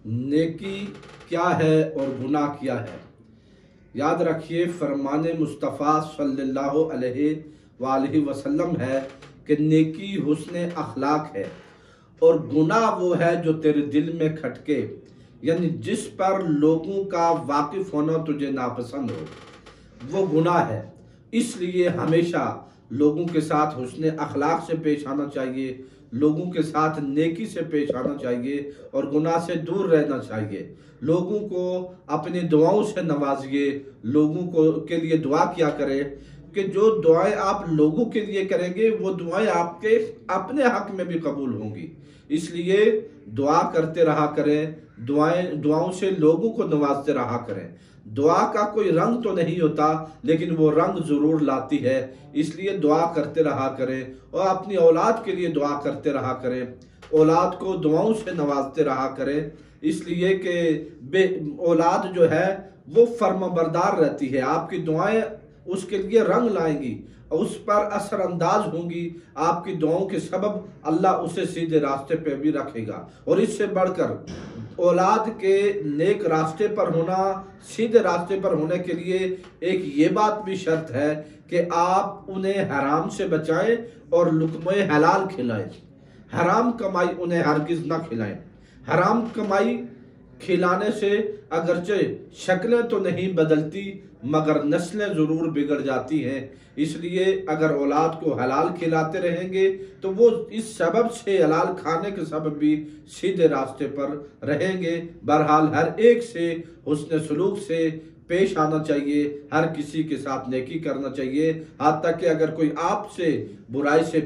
نیکی کیا ہے اور گناہ کیا ہے؟ یاد رکھیے فرمان مصطفیٰ صلی اللہ علیہ وآلہ وسلم ہے کہ نیکی حسن اخلاق ہے اور گناہ وہ ہے جو تیرے دل میں کھٹکے، یعنی جس پر لوگوں کا واقف ہونا تجھے ناپسند ہو، وہ گناہ ہے۔ اس لیے ہمیشہ لوگوں کے ساتھ حسن اخلاق سے پیش آنا چاہیے، لوگوں کے ساتھ نیکی سے پیش آنا چاہیے اور گناہ سے دور رہنا چاہیے۔ لوگوں کو اپنی دعاؤں سے نوازیے، لوگوں کے لیے دعا کیا کرے کہ جو دعائیں آپ لوگوں کے لیے کریں گے وہ دعائیں آپ کے اپنے حق میں بھی قبول ہوں گی۔ اس لیے دعا کرتے رہا کریں، دعاؤں سے لوگوں کو نوازتے رہا کریں۔ دعا کا کوئی رنگ تو نہیں ہوتا لیکن وہ رنگ ضرور لاتی ہے، اس لیے دعا کرتے رہا کریں اور اپنی اولاد کے لیے دعا کرتے رہا کریں، اولاد کو دعاؤں سے نوازتے رہا کریں، اس لیے کہ اولاد جو ہے وہ فرما بردار رہتی ہے، آپ کی دعائیں اس کے لیے رنگ لائیں گی، اس پر اثر انداز ہوں گی، آپ کی دعاؤں کے سبب اللہ اسے سیدھے راستے پہ بھی رکھے گا۔ اور اس سے بڑھ کر اولاد کے نیک راستے پر ہونا، سیدھے راستے پر ہونے کے لیے ایک یہ بات بھی شرط ہے کہ آپ انہیں حرام سے بچائیں اور لقمہ حلال کھلائیں، حرام کمائی انہیں ہرگز نہ کھلائیں۔ حرام کمائی کھلانے سے اگرچہ شکلیں تو نہیں بدلتی مگر نسلیں ضرور بگڑ جاتی ہیں، اس لیے اگر اولاد کو حلال کھلاتے رہیں گے تو وہ اس سبب سے، حلال کھانے کے سبب بھی سیدھے راستے پر رہیں گے۔ بہرحال ہر ایک سے حسن سلوک سے پیش آنا چاہیے، ہر کسی کے ساتھ نیکی کرنا چاہیے، حتیٰ کہ اگر کوئی آپ سے برائی سے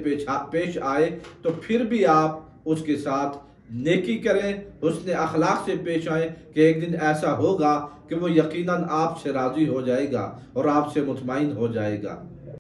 پیش آئے تو پھر بھی آپ اس کے ساتھ نیکی کریں، حسن اخلاق سے پیش آئیں کہ ایک دن ایسا ہوگا کہ وہ یقیناً آپ سے راضی ہو جائے گا اور آپ سے مطمئن ہو جائے گا۔